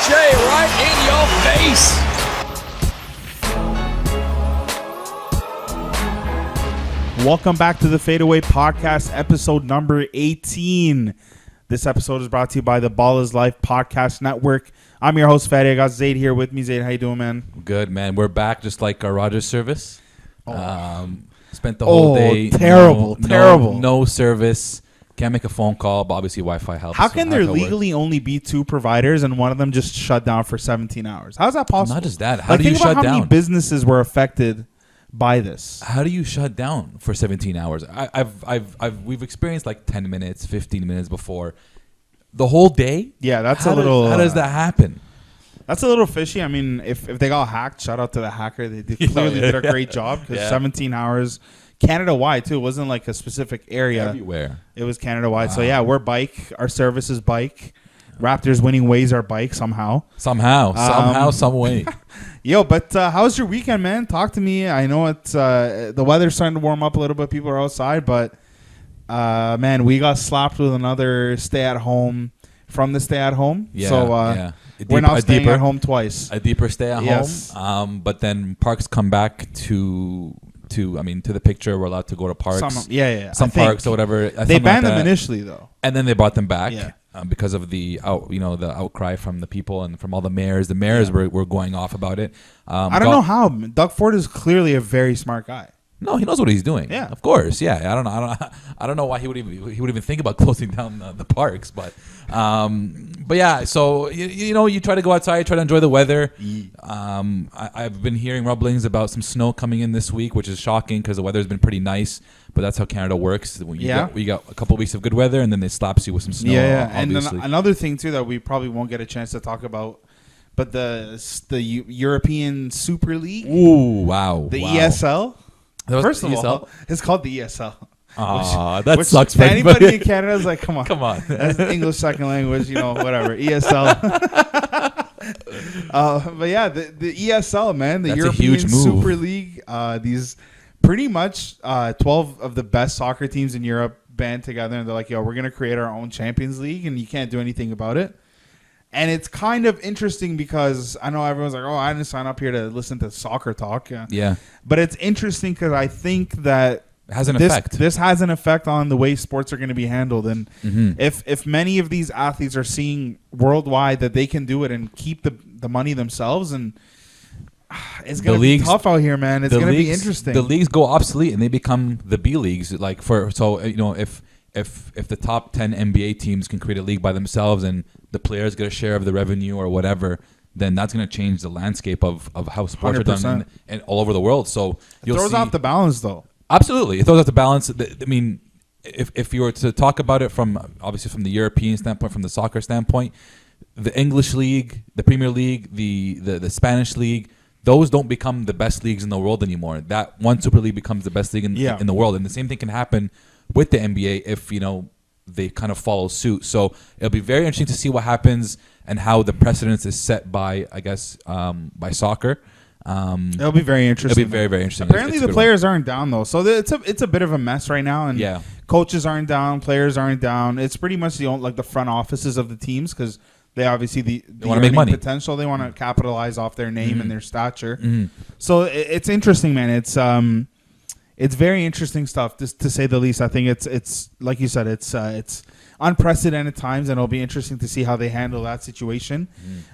Boucher right in your face. Welcome back to the Faedaway podcast, episode number 18. This episode is brought to you by the Ball is Life podcast network. I'm your host, Faedaway. I got Zayd here with me. Zayd, how you doing, man? Good, man. We're back just like our Rogers service. Spent the whole day. Terrible. No service. Can't make a phone call, but obviously Wi-Fi helps. How can there legally only be two providers and one of them just shut down for 17 hours? How's that possible? Not just that. How do you shut down? Think about how many businesses were affected by this. How do you shut down for 17 hours? We've experienced like 10 minutes, 15 minutes before. The whole day? Yeah, that's how does that happen? That's a little fishy. I mean, if they got hacked, shout out to the hacker. They clearly did a great job because 17 hours, Canada-wide too. It wasn't like a specific area. Everywhere. It was Canada-wide. Wow. So yeah, we're bike. Our service is bike. Raptors winning ways our bike somehow. Some way. Yo, but how's your weekend, man? Talk to me. I know it's the weather's starting to warm up a little bit. People are outside, but man, we got slapped with another stay-at-home from the stay-at-home. Yeah, so we're now staying at home twice. A deeper stay at home. But then parks come back to the picture. We're allowed to go to parks. Some parks or whatever. They banned them initially, though, and then they brought them back. Yeah. Because of the outcry from the people and from all the mayors. The mayors were going off about it. I don't know how. Doug Ford is clearly a very smart guy. No, he knows what he's doing. Yeah, of course. Yeah, I don't know why he would even think about closing down the parks, but yeah. So you try to go outside, try to enjoy the weather. I've been hearing rumblings about some snow coming in this week, which is shocking because the weather's been pretty nice. But that's how Canada works. We got a couple of weeks of good weather, and then they slaps you with some snow. Yeah, obviously. And another thing too that we probably won't get a chance to talk about, but the European Super League. Ooh, wow. The ESL. First of all, it's called the ESL. That sucks for anybody in Canada is like, come on. That's English second language, whatever. ESL. But yeah, the ESL, man, the European Super League. These pretty much 12 of the best soccer teams in Europe band together, and they're like, yo, we're gonna create our own Champions League, and you can't do anything about it. And it's kind of interesting because I know everyone's like, oh, I didn't sign up here to listen to soccer talk. Yeah. But it's interesting because I think that it has an effect. This has an effect on the way sports are going to be handled. And if many of these athletes are seeing worldwide that they can do it and keep the money themselves, and it's going to be tough out here, man. It's going to be interesting. The leagues go obsolete and they become the B leagues. If the top 10 NBA teams can create a league by themselves and the players get a share of the revenue or whatever, then that's going to change the landscape of how sports 100%. Are done and all over the world. So it throws off the balance, though. Absolutely. It throws off the balance. I mean, if you were to talk about it from the European standpoint, from the soccer standpoint, the English league, the Premier League, the Spanish league, those don't become the best leagues in the world anymore. That one Super League becomes the best league in the world. And the same thing can happen with the NBA if they kind of follow suit. So it'll be very interesting to see what happens and how the precedence is set by, I guess, by soccer. It'll be very interesting. It'll be very, very interesting. Apparently the players aren't down though, so it's a bit of a mess right now. And coaches aren't down, players aren't down. It's pretty much the front offices of the teams because they obviously they want to make money potential. They want to capitalize off their name and their stature. So it's interesting, man. It's very interesting stuff, to say the least. I think it's like you said, it's unprecedented times, and it'll be interesting to see how they handle that situation.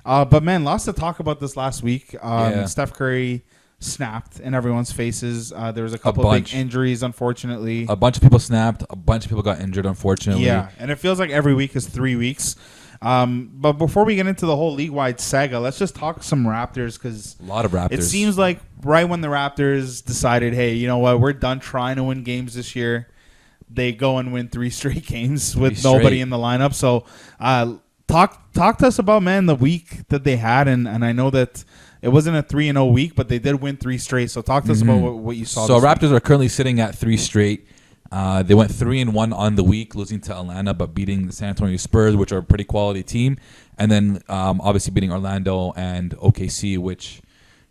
But man, lots to talk about this last week. Steph Curry snapped in everyone's faces. There was a couple of big injuries, unfortunately. A bunch of people snapped. A bunch of people got injured, unfortunately. Yeah, and it feels like every week is 3 weeks. But before we get into the whole league-wide saga, let's just talk some Raptors because a lot of Raptors. It seems like right when the Raptors decided, hey, you know what, we're done trying to win games this year, they go and win 3 straight games with nobody in the lineup. So talk to us about, man, the week that they had, and I know that it wasn't a 3-0 week, but they did win 3 straight. So talk to us about what you saw. So Raptors are currently sitting at 3 straight. They went 3-1 on the week, losing to Atlanta, but beating the San Antonio Spurs, which are a pretty quality team, and then obviously beating Orlando and OKC, which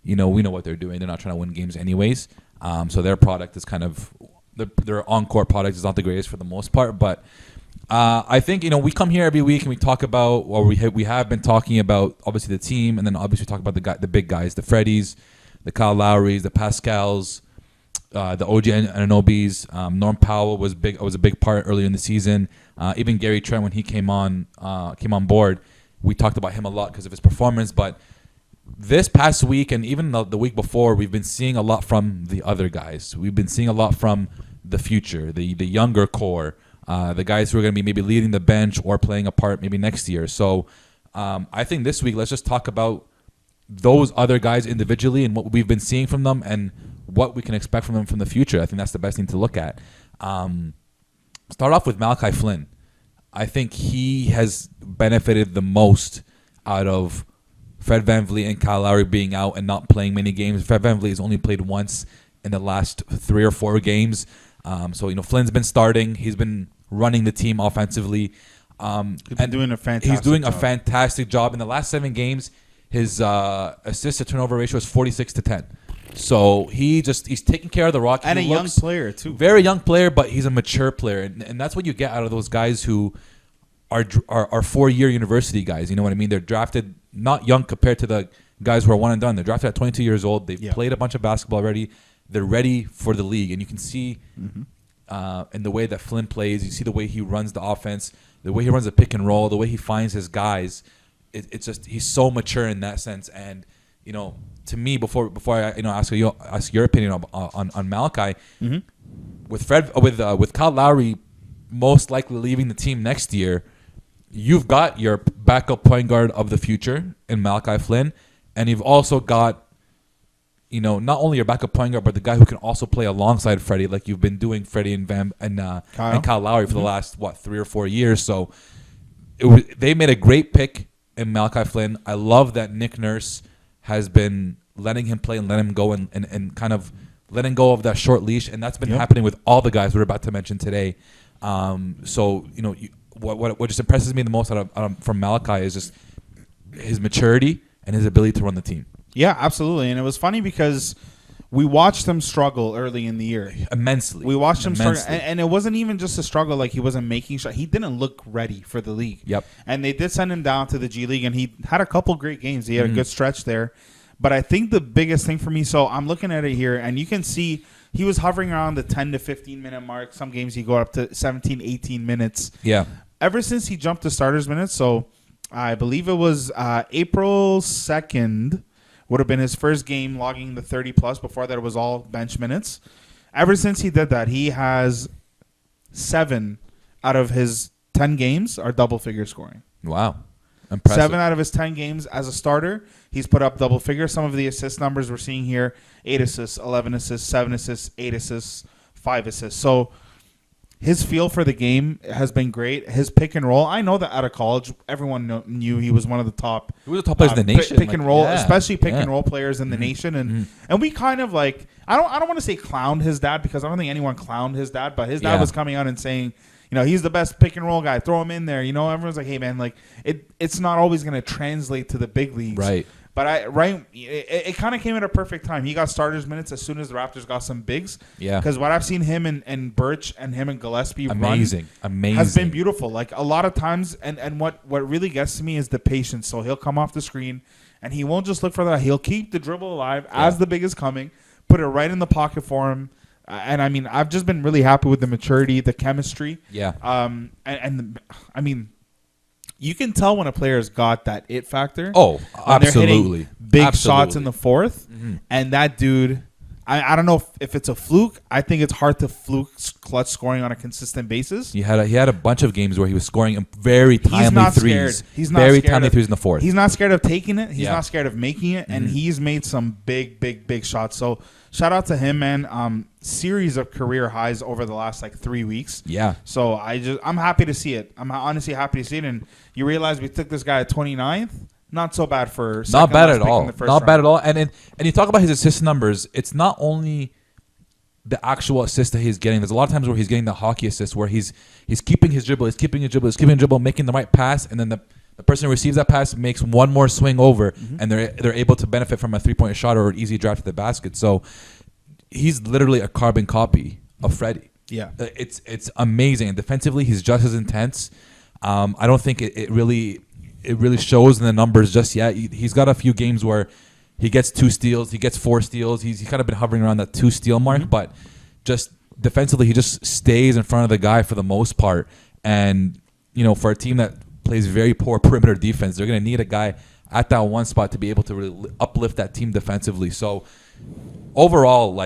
we know what they're doing. They're not trying to win games anyways. So their product is kind of their on-court product is not the greatest for the most part, but I think we come here every week and we talk about, or we have been talking about, obviously the team, and then obviously talk about the big guys, the Freddies, the Kyle Lowrys, the Pascals, the OG Ananobis. Norm Powell was a big part earlier in the season. Even Gary Trent, when he came on board, we talked about him a lot because of his performance. But this past week and even the week before, we've been seeing a lot from the other guys. We've been seeing a lot from the future, the younger core. The guys who are going to be maybe leading the bench or playing a part maybe next year. So I think this week, let's just talk about those other guys individually and what we've been seeing from them and what we can expect from them from the future. I think that's the best thing to look at. Start off with Malachi Flynn. I think he has benefited the most out of Fred VanVleet and Kyle Lowry being out and not playing many games. Fred VanVleet has only played once in the last 3 or 4 games. So Flynn's been starting. He's been running the team offensively. He's doing a fantastic job. In the last 7 games, his assist to turnover ratio is 46-10. So he's taking care of the rock. And a young player too. Very young player, but he's a mature player, and that's what you get out of those guys who are 4-year university guys. You know what I mean? They're drafted not young compared to the guys who are one and done. They're drafted at 22 years old. They've played a bunch of basketball already. They're ready for the league, and you can see in the way that Flynn plays. You see the way he runs the offense, the way he runs the pick and roll, the way he finds his guys. It's just he's so mature in that sense. And to me, before I ask your opinion on Malachi, with Kyle Lowry most likely leaving the team next year, you've got your backup point guard of the future in Malachi Flynn, and you've also got not only your backup point guard, but the guy who can also play alongside Freddie, like you've been doing Freddie and Kyle Lowry for the last 3 or 4 years. So they made a great pick in Malachi Flynn. I love that Nick Nurse has been letting him play and let him go and kind of letting go of that short leash, and that's been happening with all the guys we're about to mention today. So what just impresses me the most from Malachi is just his maturity and his ability to run the team. Yeah, absolutely. And it was funny because we watched him struggle early in the year. Immensely. We watched him struggle. And it wasn't even just a struggle like he wasn't making shots. He didn't look ready for the league. Yep. And they did send him down to the G League, and he had a couple great games. He had a good stretch there. But I think the biggest thing for me, so I'm looking at it here, and you can see he was hovering around the 10 to 15-minute mark. Some games he go up to 17, 18 minutes. Yeah. Ever since he jumped to starters minutes, so I believe it was April 2nd, would have been his first game logging the 30-plus. Before that, it was all bench minutes. Ever since he did that, he has 7 out of his 10 games are double-figure scoring. Wow. Impressive. 7 out of his 10 games as a starter, he's put up double figures. Some of the assist numbers we're seeing here, 8 assists, 11 assists, 7 assists, 8 assists, 5 assists. So his feel for the game has been great. His pick and roll, I know that out of college, everyone knew he was one of the top. He was the top players in the nation. Pick and roll, especially pick and roll players in the nation. And we kind of I don't want to say clowned his dad, because I don't think anyone clowned his dad, but his dad was coming out and saying, he's the best pick and roll guy. Throw him in there. Everyone's like, hey, man, it's not always going to translate to the big leagues. Right. But it kind of came at a perfect time. He got starters minutes as soon as the Raptors got some bigs. Yeah. Because what I've seen him and Birch and him and Gillespie run amazing has been beautiful. Like a lot of times, and what really gets to me is the patience. So he'll come off the screen, and he won't just look for that. He'll keep the dribble alive as the big is coming, put it right in the pocket for him. And I mean, I've just been really happy with the maturity, the chemistry. Yeah. I mean, you can tell when a player's got that it factor. Oh, absolutely. They're hitting big shots in the fourth. And that dude, I don't know if it's a fluke. I think it's hard to fluke clutch scoring on a consistent basis. He had a bunch of games where he was scoring very timely threes. He's not very scared timely threes in the fourth. He's not scared of taking it. He's not scared of making it. And he's made some big shots. So shout out to him, man. Series of career highs over the last 3 weeks. Yeah. So I'm happy to see it. I'm honestly happy to see it. And you realize we took this guy at 29th. Not so bad for second. Not bad at all. Not bad at all. And you talk about his assist numbers. It's not only the actual assist that he's getting. There's a lot of times where he's getting the hockey assist where he's keeping his dribble, making the right pass, and then the person who receives that pass makes one more swing over, and they're able to benefit from a 3-point shot or an easy drive to the basket. So he's literally a carbon copy of Freddie. Yeah. It's amazing. And defensively, he's just as intense. I don't think it really shows in the numbers just yet. He's got a few games where he gets 2 steals, he gets 4 steals. He's kind of been hovering around that 2 steal mark, but just defensively, he just stays in front of the guy for the most part. And, for a team that plays very poor perimeter defense, they're going to need a guy at that one spot to be able to really uplift that team defensively. So overall,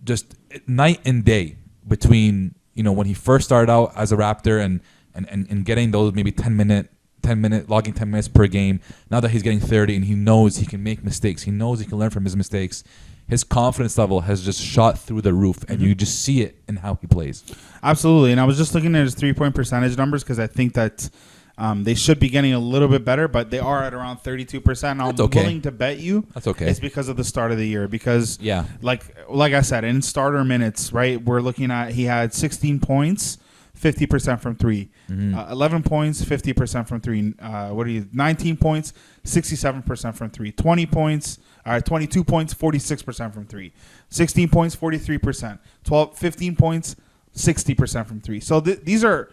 just night and day between, when he first started out as a Raptor and getting those maybe 10 minute logging 10 minutes per game. Now that he's getting 30 and he knows he can make mistakes, he knows he can learn from his mistakes, his confidence level has just shot through the roof, and you just see it in how he plays. Absolutely. And I was just looking at his 3-point percentage numbers because I think that they should be getting a little bit better, but they are at around 32%. I'm willing to bet you that's okay. It's because of the start of the year. Because yeah, like I said, in starter minutes, right, we're looking at he had 16 points, 50% from 3. 11 points, 50% from 3. 19 points, 67% from 3. 20 points, 22 points, 46% from 3. 16 points, 43%. 15 points, 60% from 3. So these are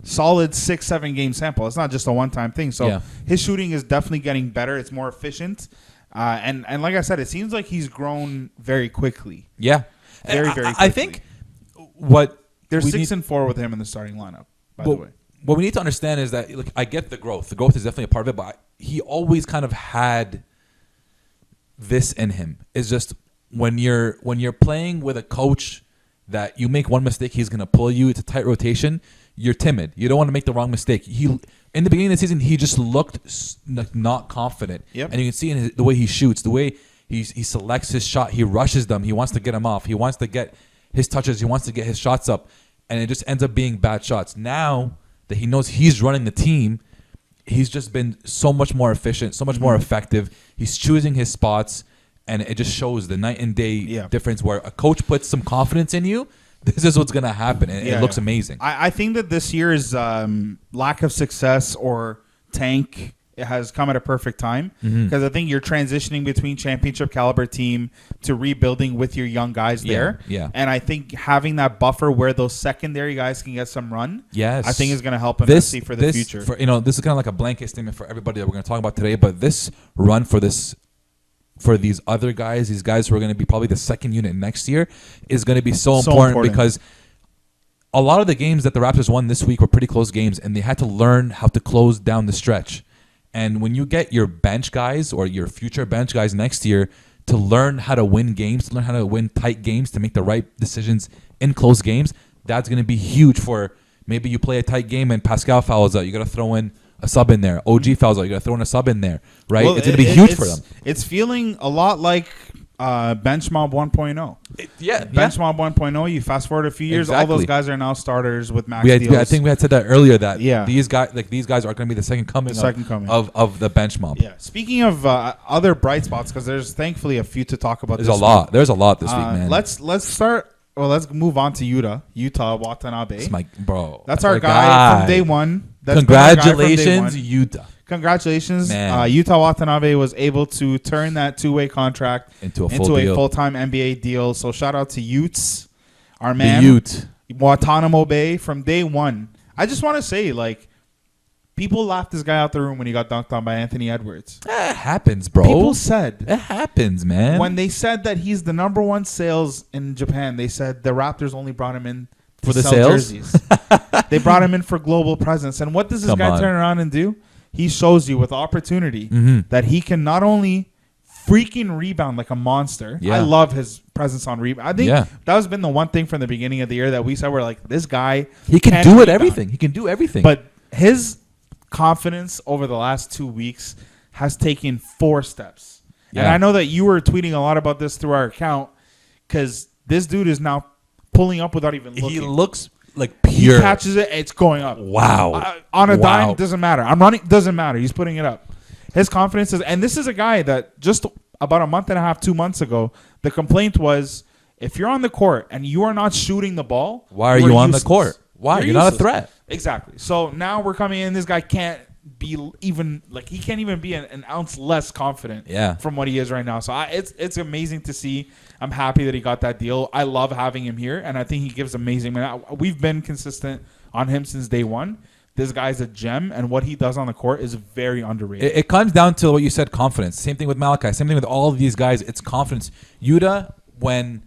solid 6-7 game sample. It's not just a one-time thing. So his shooting is definitely getting better. It's more efficient. And like I said, it seems like he's grown very quickly. Yeah. Very quickly. I think what they're 6-4 with him in the starting lineup, by the way. What we need to understand is that I get the growth. The growth is definitely a part of it, but he always kind of had this in him. It's just when you're playing with a coach that you make one mistake, he's going to pull you. It's a tight rotation. You're timid. You don't want to make the wrong mistake. In the beginning of the season, he just looked not confident. Yep. And you can see in the way he shoots, the way he selects his shot. He rushes them. He wants to get them off. He wants to get his touches. He wants to get his shots up. And it just ends up being bad shots. Now that he knows he's running the team, he's just been so much more efficient, so much more effective. He's choosing his spots, and it just shows the night and day difference where a coach puts some confidence in you. This is what's going to happen, and it looks amazing. I think that this year's lack of success or tank has come at a perfect time because I think you're transitioning between championship caliber team to rebuilding with your young guys there. Yeah. And I think having that buffer where those secondary guys can get some run, I think is going to help immensely for the future. This is kind of like a blanket statement for everybody that we're going to talk about today, but this run for these other guys, these guys who are going to be probably the second unit next year, is going to be so important because a lot of the games that the Raptors won this week were pretty close games, and they had to learn how to close down the stretch. And when you get your bench guys or your future bench guys next year to learn how to win games, to learn how to win tight games, to make the right decisions in close games, that's going to be huge for maybe you play a tight game and Pascal fouls out. You got to throw in a sub in there. OG fouls out. You got to throw in a sub in there, right? Well, it's going to be huge for them. It's feeling a lot like Bench Mob 1.0. Bench Mob 1.0. You fast forward a few years, all those guys are now starters with max deals. I think we had said that earlier that these guys are going to be the second coming of the Bench Mob. Yeah. Speaking of other bright spots, because there's thankfully a few to talk about. There's a lot this week, man. Let's start. Well, let's move on to Yuta Watanabe. That's our guy from day one. Congratulations, Yuta. Congratulations. Yuta Watanabe was able to turn that two-way contract into a full-time NBA deal. So shout out to Utes, our man. Watanabe from day one. I just want to say, people laughed this guy out the room when he got dunked on by Anthony Edwards. That happens, bro. People said. It happens, man. When they said that he's the number one sales in Japan, they said the Raptors only brought him in for the sales jerseys. They brought him in for global presence. And what does this guy turn around and do? He shows you with opportunity that he can not only freaking rebound like a monster. I love his presence on rebound. I think that has been the one thing from the beginning of the year that we said we're like, this guy, he can do everything. He can do everything. But his confidence over the last 2 weeks has taken 4 steps. Yeah. And I know that you were tweeting a lot about this through our account because this dude is now pulling up without even looking. He looks like pure. He catches it, it's going up. Wow. On a dime, doesn't matter. I'm running, doesn't matter. He's putting it up. His confidence is, and this is a guy that just about a month and a half, 2 months ago, the complaint was, if you're on the court and you are not shooting the ball, why are you on the court? Why? You're not a threat. Exactly. So now we're coming in. This guy can't be even like he can't even be an ounce less confident from what he is right now. So it's amazing to see. I'm happy that he got that deal. I love having him here, and I think he gives amazing. We've been consistent on him since day one. This guy's a gem, and what he does on the court is very underrated. It comes down to what you said, confidence. Same thing with Malachi. Same thing with all of these guys. It's confidence. Yuta, when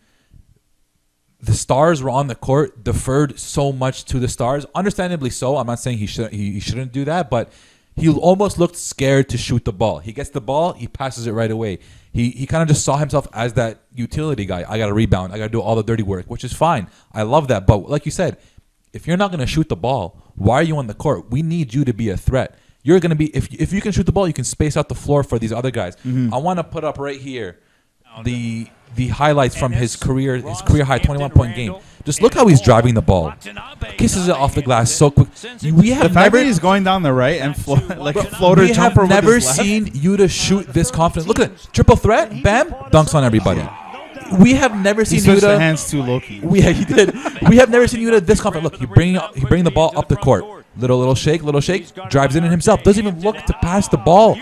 the stars were on the court, deferred so much to the stars. Understandably so. I'm not saying he shouldn't do that, but he almost looked scared to shoot the ball. He gets the ball, he passes it right away. He kind of just saw himself as that utility guy. I got to rebound. I got to do all the dirty work, which is fine. I love that. But like you said, if you're not going to shoot the ball, why are you on the court? We need you to be a threat. You're going to be if you can shoot the ball, you can space out the floor for these other guys. I want to put up right here the highlights from his career high 21-point game. Just look how he's driving the ball. Kisses it off the glass so quick. We have never he's going down the right and floater we have jumper. never seen Yuta shoot this confident. Look at it, triple threat, bam, dunks on everybody. We have never seen Yuta. The hands too low key. Yeah, he did. We have never seen Yuta this confident. Look, he bring the ball up the court. Little shake, drives in it himself. Doesn't even look to pass the ball.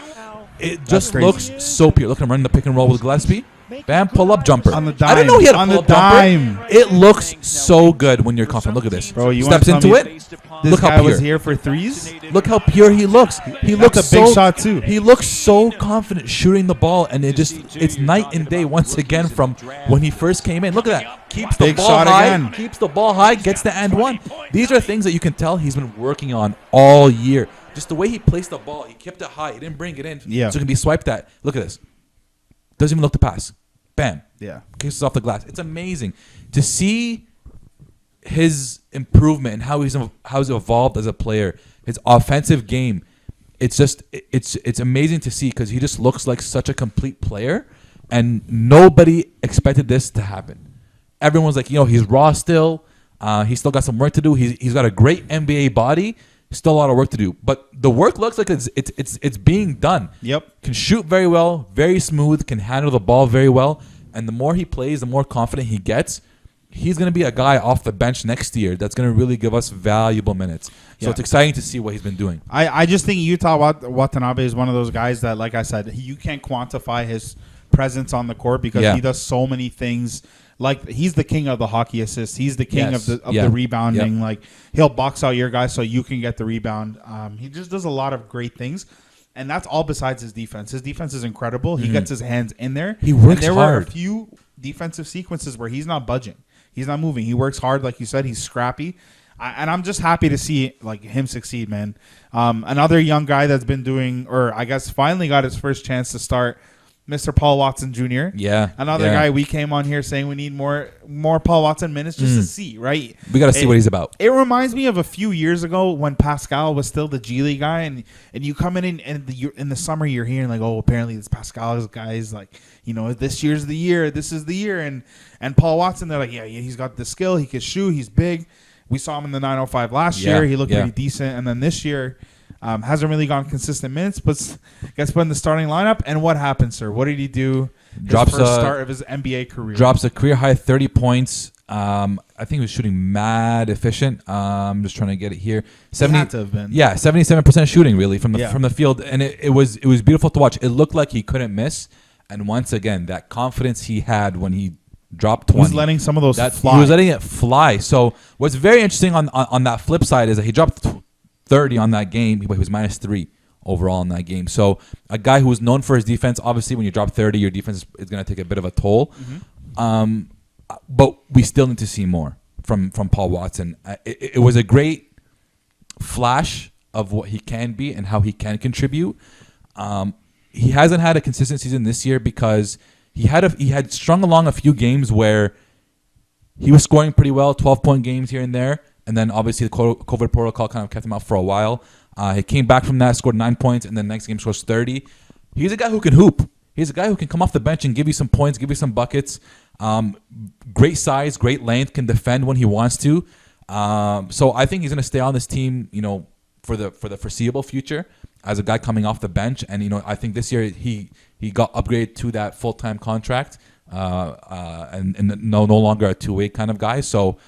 It just looks so pure. Look at him running the pick and roll with Gillespie. Bam, pull up jumper. On the dime. I didn't know he had a on pull the up dime. jumper. It looks so good when you're confident. Look at this. Bro, you steps into it. This Look guy how pure. was here for threes. Look how pure he looks. He looks a big shot too. He looks so confident shooting the ball, and it's night and day once again from when he first came in. Look at that. Keeps the Big ball shot high. again. Keeps the ball high. Gets the and one. These are things that you can tell he's been working on all year. Just the way he placed the ball, he kept it high. He didn't bring it in, so it can be swiped at. Look at this. Doesn't even look to pass. Bam. Yeah. Kisses off the glass. It's amazing to see his improvement and how he's evolved as a player. His offensive game. It's amazing to see because he just looks like such a complete player, and nobody expected this to happen. Everyone's like, he's raw still. He's still got some work to do. He's got a great NBA body. Still a lot of work to do, but the work looks like it's being done. Yep. Can shoot very well, very smooth, can handle the ball very well, and the more he plays, the more confident he gets. He's going to be a guy off the bench next year that's going to really give us valuable minutes. So it's exciting to see what he's been doing. I just think Yuta Watanabe is one of those guys that, like I said, you can't quantify his presence on the court because he does so many things. Like, he's the king of the hockey assists. He's the king of the rebounding. Yep. Like, he'll box out your guy so you can get the rebound. He just does a lot of great things. And that's all besides his defense. His defense is incredible. He gets his hands in there. He works hard. Were a few defensive sequences where he's not budging. He's not moving. He works hard, like you said. He's scrappy. And I'm just happy to see him succeed, man. Another young guy that's been doing, or I guess finally got his first chance to start, Mr. Paul Watson Jr. Yeah. Another guy we came on here saying we need more Paul Watson minutes just to see, right? We got to see what he's about. It reminds me of a few years ago when Pascal was still the G League guy, and you come in the summer you're hearing like, oh, apparently this Pascal's guy is like, this year's the year, this is the year, and Paul Watson, they're like, yeah, he's got the skill, he can shoot, he's big. We saw him in the 905 last year, he looked pretty decent, and then this year. Hasn't really gone consistent minutes, but gets put in the starting lineup. And what happened, sir? What did he do? First start of his NBA career. Drops a career high 30 points. I think he was shooting mad efficient. I'm just trying to get it here. 70, had to have been. Yeah, 77% shooting really from the field, and it was beautiful to watch. It looked like he couldn't miss, and once again, that confidence he had when he dropped 20. He was letting some of those fly. He was letting it fly. So what's very interesting on that flip side is that he dropped 30 on that game, but he was -3 overall in that game. So a guy who was known for his defense, obviously when you drop 30, your defense is going to take a bit of a toll. But we still need to see more from Paul Watson. It was a great flash of what he can be and how he can contribute. He hasn't had a consistent season this year because he had strung along a few games where he was scoring pretty well, 12-point games here and there. And then obviously the COVID protocol kind of kept him out for a while. He came back from that, scored 9 points, and then next game scores 30. He's a guy who can hoop. He's a guy who can come off the bench and give you some points, give you some buckets. Great size, great length, can defend when he wants to. So I think he's going to stay on this team, for the foreseeable future as a guy coming off the bench. And I think this year he got upgraded to that full-time contract, and no longer a two-way kind of guy. So.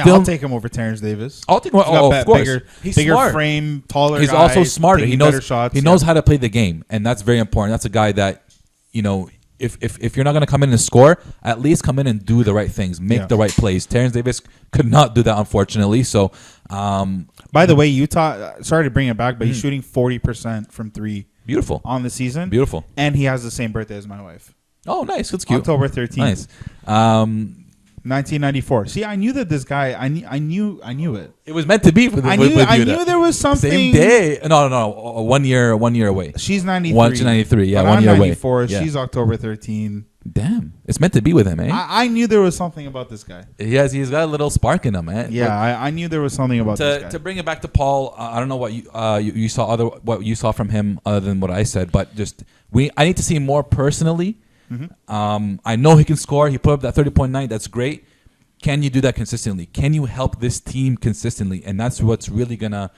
I'll take him over Terrence Davis. I'll take him. He's got Of course, bigger, he's bigger smart. frame, taller. He's guy, also smarter. He taking knows better shots. He knows how to play the game, and that's very important. That's a guy that, if you're not going to come in and score, at least come in and do the right things, make the right plays. Terrence Davis could not do that, unfortunately. So, by the way, Utah. Sorry to bring it back, but he's shooting 40% from three. Beautiful on the season. Beautiful, and he has the same birthday as my wife. Oh, nice. That's cute. October 13th. Nice. 1994. See, I knew that this guy. I knew it. It was meant to be with I knew there was something. Same day. No. 1 year. 1 year away. She's 93. 93. Yeah, but 1 year I'm away. 94. Yeah. She's October 13. Damn, it's meant to be with him, eh? I knew there was something about this guy. He's got a little spark in him, man. Yeah, I knew there was something about this guy. To bring it back to Paul, I don't know what you saw what you saw from him other than what I said, but I need to see more personally. Mm-hmm. I know he can score. He put up that 30.9. That's great. Can you do that consistently? Can you help this team consistently? And that's what's really gonna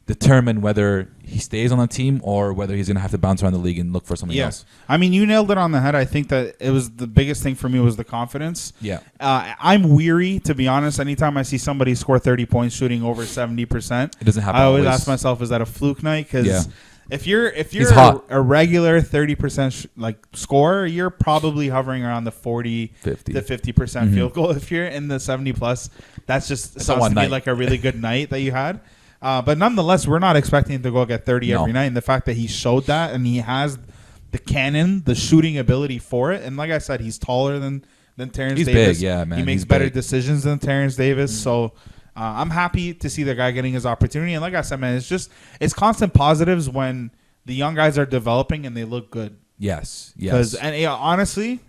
determine whether he stays on the team or whether he's gonna have to bounce around the league and look for something else. I mean, you nailed it on the head. I think that it was the biggest thing for me was the confidence. Yeah. I'm weary, to be honest. Anytime I see somebody score 30 points shooting over 70%, it doesn't happen. I always ask myself, is that a fluke night? Because if you're a regular 30% scorer, you're probably hovering around the 40 to 50% field goal. If you're in the 70 plus, that's just sounds to me like a really good night that you had. But nonetheless, we're not expecting him to go get 30 every night. And the fact that he showed that and he has the cannon, the shooting ability for it. And like I said, he's taller than Terrence Davis. He's big, yeah, man. He makes better decisions than Terrence Davis. So I'm happy to see the guy getting his opportunity. And like I said, man, it's constant positives when the young guys are developing and they look good. Yes. And honestly,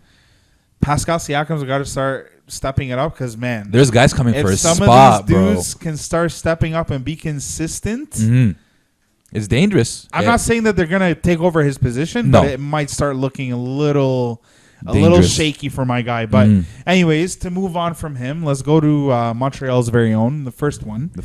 Pascal Siakam's got to start stepping it up because, man, there's guys coming for his spot, bro. Some of these dudes can start stepping up and be consistent. Mm-hmm. It's dangerous. I'm not saying that they're gonna take over his position, but it might start looking a little shaky for my guy. But anyways, to move on from him, let's go to Montreal's very own, the first one. The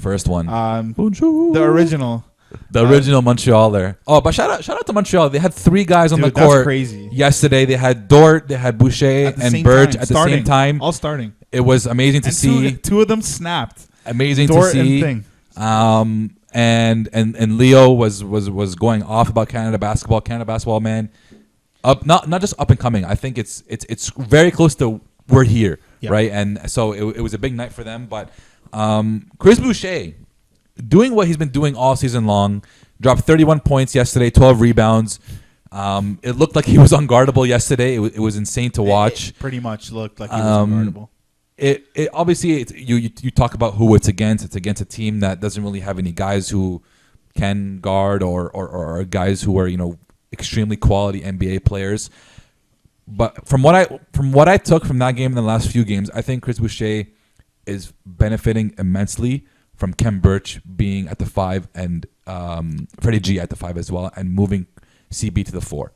original. The original Montreal there. Oh, but shout out to Montreal. They had 3 guys on the court. That's crazy. Yesterday they had Dort, they had Boucher and Birch at the same time. All starting. It was amazing to see. Two of them snapped. Amazing Dort to see. And and Leo was going off about Canada basketball, man. Not just up and coming. I think it's very close to we're here, right? And so it was a big night for them. But Chris Boucher, doing what he's been doing all season long, dropped 31 points yesterday, 12 rebounds. It looked like he was unguardable yesterday. It was insane to watch. It pretty much looked like he was unguardable. It obviously you talk about who it's against. It's against a team that doesn't really have any guys who can guard or guys who are extremely quality NBA players. But from what I took from that game in the last few games, I think Chris Boucher is benefiting immensely from Khem Birch being at the 5 and Freddie G at the 5 as well, and moving CB to the 4.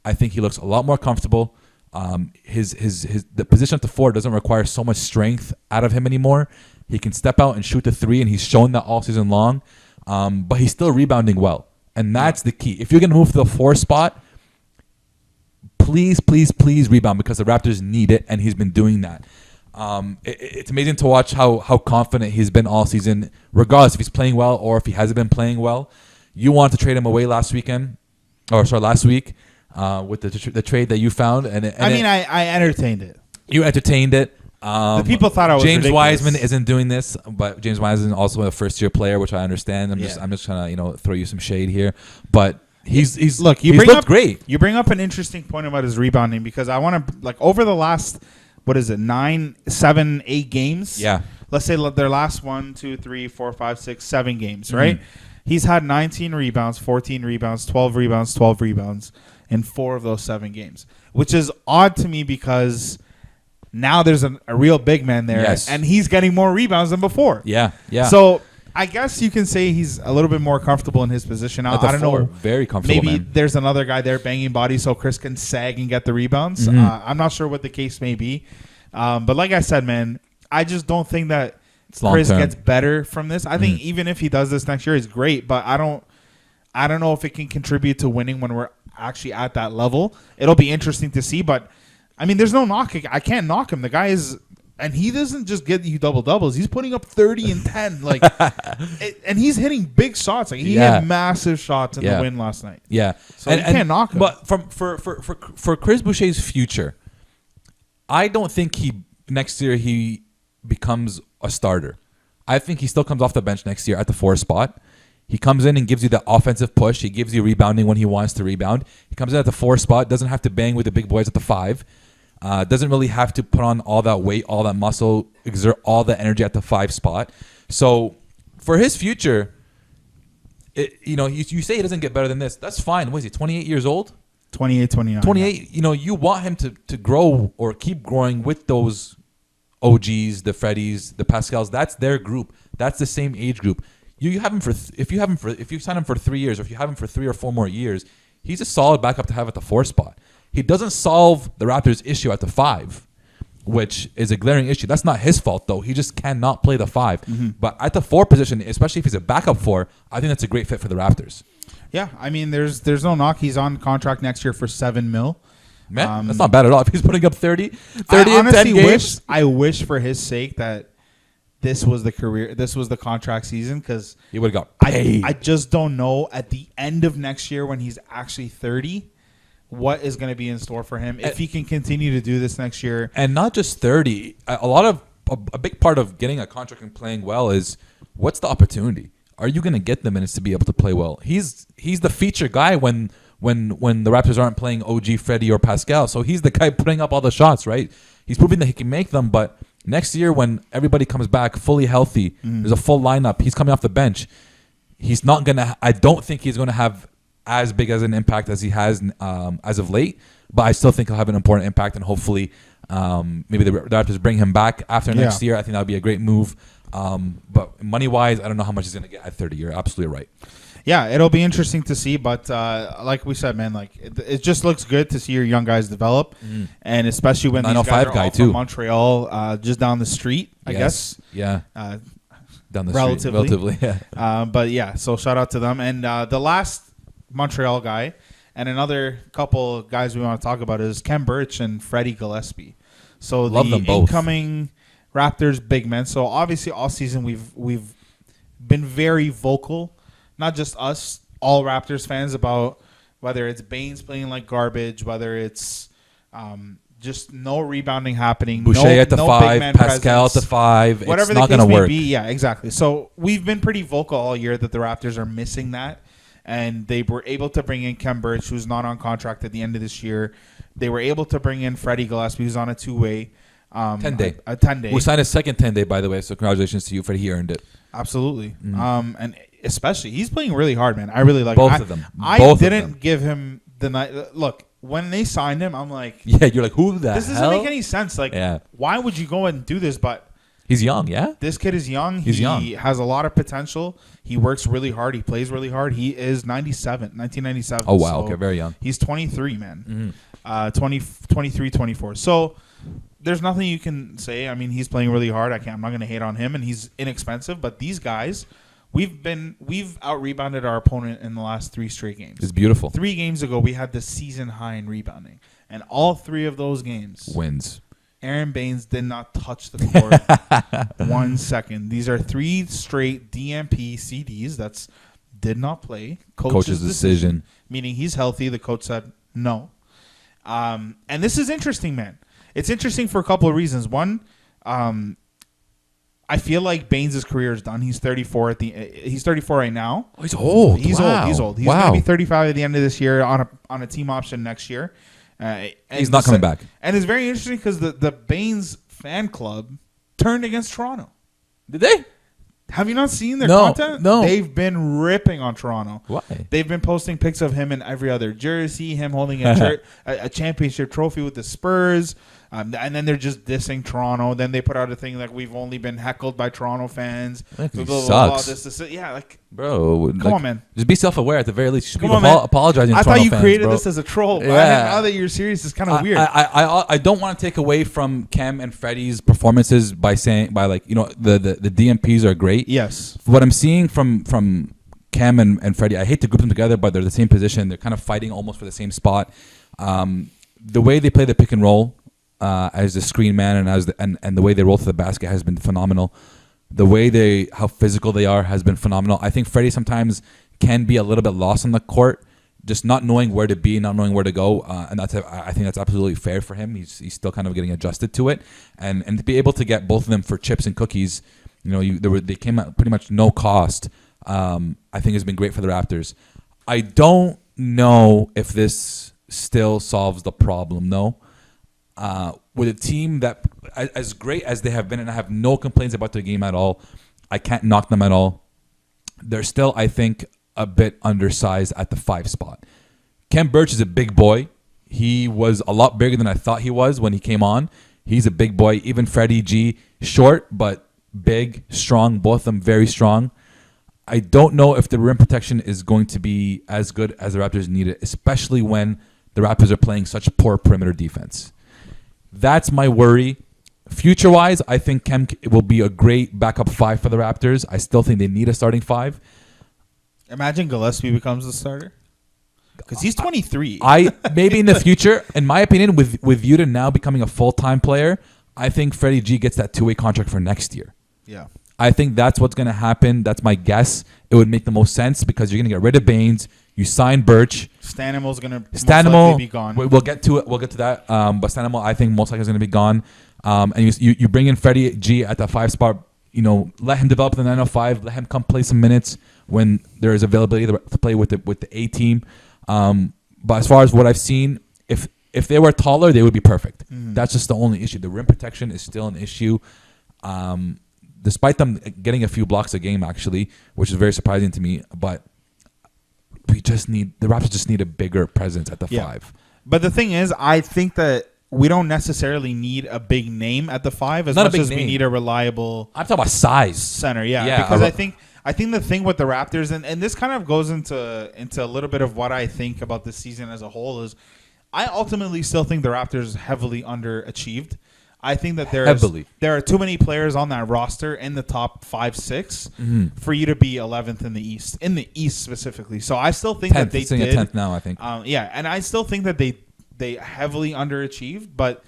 I think he looks a lot more comfortable. The position at the 4 doesn't require so much strength out of him anymore. He can step out and shoot the 3, and he's shown that all season long. But he's still rebounding well, and that's the key. If you're gonna move to the 4 spot, please rebound, because the Raptors need it, and he's been doing that. It's amazing to watch how confident he's been all season, regardless if he's playing well or if he hasn't been playing well. You wanted to trade him away last week with the trade that you found, I entertained it. You entertained it. The people thought I was James ridiculous. Wiseman isn't doing this, but James Wiseman is also a first-year player, which I understand. I'm just trying to throw you some shade here, but he's looked great. You bring up an interesting point about his rebounding, because I want to over the last 9, 7, 8 games. Yeah. Let's say their last 1, 2, 3, 4, 5, 6, 7 games, right? He's had 19 rebounds, 14 rebounds, 12 rebounds, 12 rebounds in 4 of those 7 games, which is odd to me because now there's a real big man there, and he's getting more rebounds than before. Yeah. So I guess you can say he's a little bit more comfortable in his position now. I don't know. Very comfortable. Maybe man. There's another guy there banging bodies so Chris can sag and get the rebounds. I'm not sure what the case may be. But like I said, man, I just don't think that Chris gets better from this. I think even if he does this next year, it's great. But I don't know if it can contribute to winning when we're actually at that level. It'll be interesting to see. But, I mean, there's no knock. I can't knock him. The guy is And he doesn't just get you double doubles. He's putting up 30 and 10, like, and he's hitting big shots. Like he hit massive shots in the win last night. Yeah, so you can't knock him. But for Chris Boucher's future, I don't think next year he becomes a starter. I think he still comes off the bench next year at the 4 spot. He comes in and gives you the offensive push. He gives you rebounding when he wants to rebound. He comes in at the 4 spot. Doesn't have to bang with the big boys at the 5. Doesn't really have to put on all that weight, all that muscle, exert all the energy at the 5 spot. So for his future, you say he doesn't get better than this. That's fine. What is he, 28 years old? 28, 29. 28. Yeah. You want him to grow or keep growing with those OGs, the Freddies, the Pascals. That's their group. That's the same age group. You have him if you sign him for 3 years, or if you have him for 3 or 4 more years, he's a solid backup to have at the 4 spot. He doesn't solve the Raptors' issue at the 5, which is a glaring issue. That's not his fault, though. He just cannot play the 5. Mm-hmm. But at the 4 position, especially if he's a backup 4, I think that's a great fit for the Raptors. Yeah, I mean, there's no knock. He's on contract next year for $7 million. Man, that's not bad at all. If he's putting up 30 I in 10 games. I wish for his sake that this was the contract season, because he would have got paid. I just don't know at the end of next year when he's actually 30 what is going to be in store for him if he can continue to do this next year. And not just 30. A big part of getting a contract and playing well is, what's the opportunity? Are you going to get the minutes to be able to play well? He's the feature guy when the Raptors aren't playing OG Freddie or Pascal. So he's the guy putting up all the shots, right? He's proving that he can make them, but next year when everybody comes back fully healthy, there's a full lineup, he's coming off the bench. I don't think he's going to have as big as an impact as he has as of late, but I still think he'll have an important impact, and hopefully maybe the Raptors bring him back after next year. I think that would be a great move. But money-wise, I don't know how much he's going to get at 30. You're absolutely right. Yeah, it'll be interesting to see, but like we said, man, like it just looks good to see your young guys develop, and especially when these guys are all from Montreal, just down the street, I guess. Yeah. Down the relatively. street. Relatively, yeah. But yeah, so shout out to them. And the last Montreal guy and another couple guys we want to talk about is Khem Birch and Freddie Gillespie. So Love the them both. Incoming Raptors big men. So obviously all season we've been very vocal, not just us, all Raptors fans, about whether it's Baines playing like garbage, whether it's just no rebounding happening, Boucher at the 5, Pascal presence, at the 5. whatever it's not the going case to may work. be. Yeah, exactly. So we've been pretty vocal all year that the Raptors are missing that, and they were able to bring in Khem Birch, who's not on contract at the end of this year. They were able to bring in Freddie Gillespie, who's on a 2-way. 10-day. A 10-day. We signed a second 10-day, by the way, so congratulations to you, Freddie. He earned it. Absolutely. And especially, he's playing really hard, man. I really like both of them. I didn't give him the night. Look, when they signed him, I'm like, yeah, you're like, who the this hell? doesn't make any sense. Like, why would you go and do this? But he's young, yeah? This kid is young. He's young. He has a lot of potential. He works really hard. He plays really hard. He is 1997. Oh, wow. So okay, very young. He's 23, man. 23, 24. So there's nothing you can say. I mean, he's playing really hard. I'm not going to hate on him, and he's inexpensive. But these guys, we've out-rebounded our opponent in the last 3 straight games. It's beautiful. 3 games ago, we had the season high in rebounding. And all 3 of those games, wins. Aaron Baines did not touch the court 1 second. These are 3 straight DMP CDs. That's did not play. Coach's decision. Meaning he's healthy. The coach said no. And this is interesting, man. It's interesting for a couple of reasons. One, I feel like Baines' career is done. He's 34 he's 34 right now. Oh, he's old. He's old. He's old. He's going to be 35 at the end of this year on a team option next year. He's not coming back. And it's very interesting because the Baines fan club turned against Toronto. Did they? Have you not seen their content? No. They've been ripping on Toronto. Why? They've been posting pics of him in every other jersey, him holding a championship trophy with the Spurs. And then they're just dissing Toronto. Then they put out a thing like, we've only been heckled by Toronto fans. That blah, blah, sucks. Blah, this. Yeah, like, bro. Come on, man. Just be self-aware at the very least. You should be man. apologizing to I Toronto thought you fans, created bro. this as a troll. But Yeah. now that you're serious, it's kind of weird. I don't want to take away from Khem and Freddie's performances by the DMPs are great. Yes. What I'm seeing from Khem and Freddie, I hate to group them together, but they're the same position. They're kind of fighting almost for the same spot. The way they play the pick and roll as the screen man and and the way they roll to the basket has been phenomenal. The way how physical they are has been phenomenal. I think Freddie sometimes can be a little bit lost on the court, just not knowing where to be, not knowing where to go, and I think that's absolutely fair for him. He's still kind of getting adjusted to it, and to be able to get both of them for chips and cookies, they came at pretty much no cost. I think has been great for the Raptors. I don't know if this still solves the problem, though. With a team that, as great as they have been, and I have no complaints about their game at all, I can't knock them at all. They're still, I think, a bit undersized at the 5 spot. Khem Birch is a big boy. He was a lot bigger than I thought he was when he came on. He's a big boy. Even Freddie G, short but big, strong. Both of them very strong. I don't know if the rim protection is going to be as good as the Raptors need it, especially when the Raptors are playing such poor perimeter defense. That's my worry. Future-wise, I think Khem will be a great backup 5 for the Raptors. I still think they need a starting 5. Imagine Gillespie becomes the starter. Because he's 23. Maybe in the future, in my opinion, with Yuta now becoming a full-time player, I think Freddie G gets that 2-way contract for next year. Yeah. I think that's what's going to happen. That's my guess. It would make the most sense because you're going to get rid of Baines. You sign Birch. Stanimal's going to most likely be gone. We'll get to it. We'll get to that. But Stanimal, I think, most likely is going to be gone. And you bring in Freddie G at the 5 spot. Let him develop the 905. Let him come play some minutes when there is availability to play with the A team. But as far as what I've seen, if they were taller, they would be perfect. That's just the only issue. The rim protection is still an issue. Despite them getting a few blocks a game, actually, which is very surprising to me. But the Raptors just need a bigger presence at the 5. But the thing is, I think that we don't necessarily need a big name at the 5 as much as we need a reliable. I'm talking about size center. Yeah. Because I think the thing with the Raptors, and this kind of goes into a little bit of what I think about this season as a whole, is I ultimately still think the Raptors heavily underachieved. I think that there are too many players on that roster in the top 5-6 for you to be 11th in the East specifically. So I still think that they did 10th now. I think and I still think that they heavily underachieved, but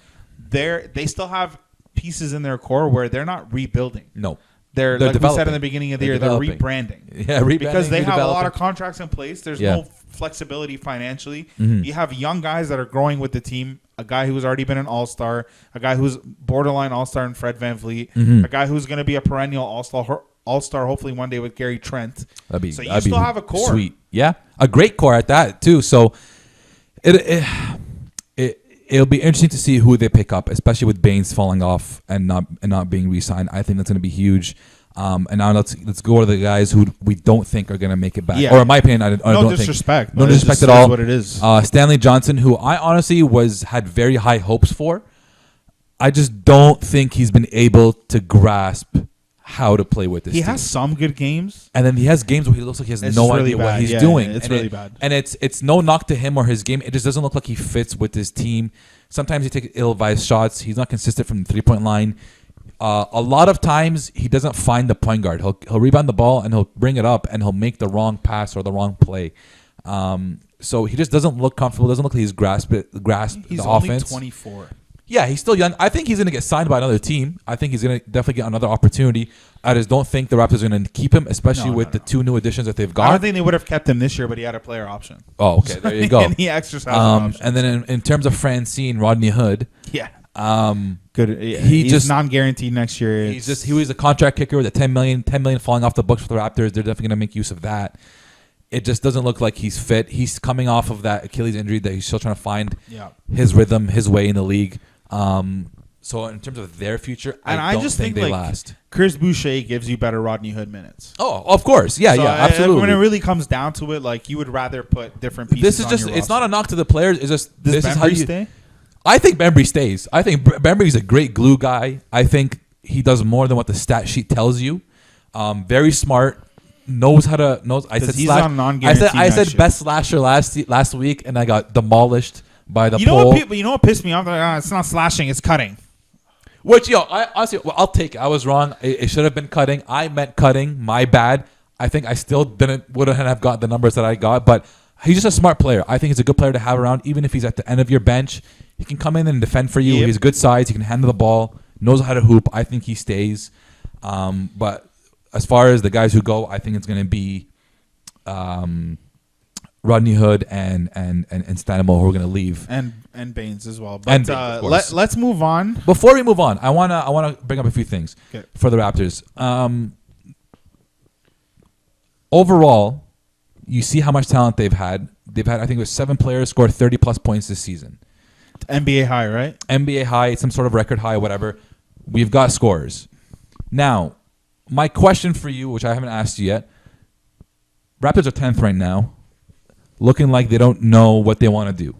they still have pieces in their core where they're not rebuilding. No. They're like we said in the beginning of the year, they're rebranding. Yeah, rebranding. Because they have a lot of contracts in place. There's no flexibility financially. You have young guys that are growing with the team. A guy who's already been an all-star. A guy who's borderline all-star in Fred VanVleet. A guy who's going to be a perennial all-star hopefully one day with Gary Trent. So you still have a core. Sweet. Yeah, a great core at that too. So it'll be interesting to see who they pick up, especially with Baines falling off and not being re-signed. I think that's going to be huge. And now let's go to the guys who we don't think are going to make it back. Yeah. Or in my opinion, I don't disrespect. No disrespect at all. What it is. Stanley Johnson, who I honestly had very high hopes for. I just don't think he's been able to grasp how to play with this team. He has some good games. And then he has games where he looks like he has no idea what he's doing. It's really bad. And it's no knock to him or his game. It just doesn't look like he fits with his team. Sometimes he takes ill-advised shots. He's not consistent from the 3-point line. A lot of times he doesn't find the point guard. He'll rebound the ball and he'll bring it up and he'll make the wrong pass or the wrong play. So he just doesn't look comfortable. Doesn't look like he's grasped the offense. He's only 24. Yeah, he's still young. I think he's going to get signed by another team. I think he's going to definitely get another opportunity. I just don't think the Raptors are going to keep him, especially with the 2 new additions that they've got. I don't think they would have kept him this year, but he had a player option. Oh, okay. There you go. And he exercised options. And then in terms of Francine, Rodney Hood. Yeah. Good. He's just non-guaranteed next year. He was a contract kicker with a $10 million falling off the books for the Raptors. They're definitely going to make use of that. It just doesn't look like he's fit. He's coming off of that Achilles injury that he's still trying to find his rhythm, his way in the league. So in terms of their future, I just think they last. Chris Boucher gives you better Rodney Hood minutes. Oh, of course. Yeah, absolutely. When it really comes down to it, like you would rather put different pieces This is on just, your it's roster. not a knock to the players. It's just, Does this is how Bembry you stay? I think Bembry stays. I think Bembry's a great glue guy. I think he does more than what the stat sheet tells you. Very smart. Knows how to. I said he's on non-guaranteed I said shit. best slasher last week, and I got demolished by the You poll. know what pissed me off? It's not slashing, it's cutting. Which I honestly, I'll take it. I was wrong. It should have been cutting. I meant cutting. My bad. I think I still wouldn't have got the numbers that I got, but he's just a smart player. I think he's a good player to have around, even if he's at the end of your bench. He can come in and defend for you. Yep. He's good size. He can handle the ball. Knows how to hoop. I think he stays. But as far as the guys who go, I think it's going to be Rodney Hood and Stanimo who are going to leave. And Baines as well. But And Baines, of course. let's move on. Before we move on, I wanna bring up a few things for the Raptors. Overall, you see how much talent they've had. I think it was 7 players scored 30 plus points this season. NBA high, right? NBA high, some sort of record high, whatever. We've got scorers. Now, my question for you, which I haven't asked you yet, Raptors are 10th right now, looking like they don't know what they want to do.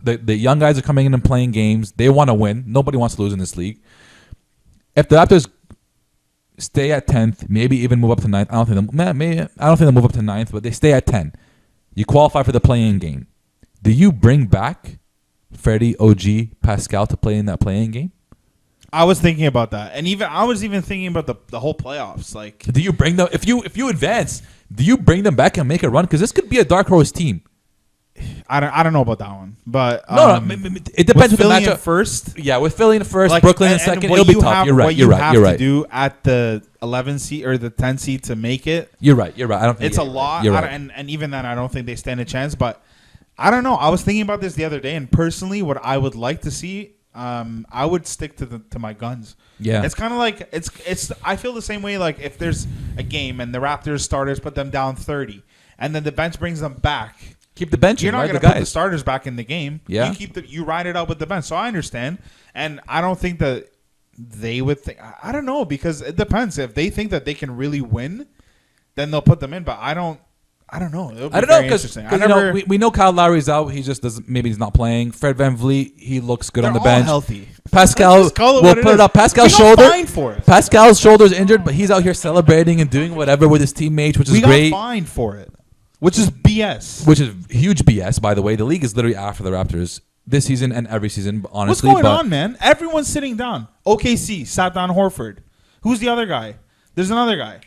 The young guys are coming in and playing games. They want to win. Nobody wants to lose in this league. If the Raptors stay at 10th, maybe even move up to 9th. I don't think they'll move up to 9th, but they stay at 10. You qualify for the play-in game. Do you bring back Freddie, OG, Pascal to play in that play-in game? I was thinking about that, and I was even thinking about the whole playoffs. Like, do you bring them if you advance? Do you bring them back and make a run? Because this could be a dark horse team. I don't know about that one, but no, it depends with on the Philly in matchup. First. Yeah, with Philly in first, Like, Brooklyn in and second, what it'll be you tough. have- You're right. What You're you right. have You're to right. do at the 11 seed or the 10 seed to make it. You're right. You're right. I don't think It's a lot, You're right. and even then, I don't think they stand a chance. But I don't know. I was thinking about this the other day, and personally, what I would like to see, I would stick to my guns. Yeah, it's kind of like it's. I feel the same way. Like if there's a game and the Raptors starters put them down 30, and then the bench brings them back. Keep the bench. You're not going to put the starters back in the game. Yeah, you ride it out with the bench. So I understand, and I don't think that they would think. I don't know, because it depends. If they think that they can really win, then they'll put them in. But I don't know. I don't know because we know Kyle Lowry's out. He just doesn't. Maybe he's not playing. Fred VanVleet, he looks good on the bench. Healthy. Pascal, we'll put it up. Pascal's shoulder. Pascal's shoulder's injured, but he's out here celebrating and doing whatever with his teammates, which is great. We got fined for it, which is BS. Which is huge BS, by the way. The league is literally after the Raptors this season and every season. Honestly, what's going on, man? Everyone's sitting down. OKC sat down Horford. Who's the other guy? There's another guy.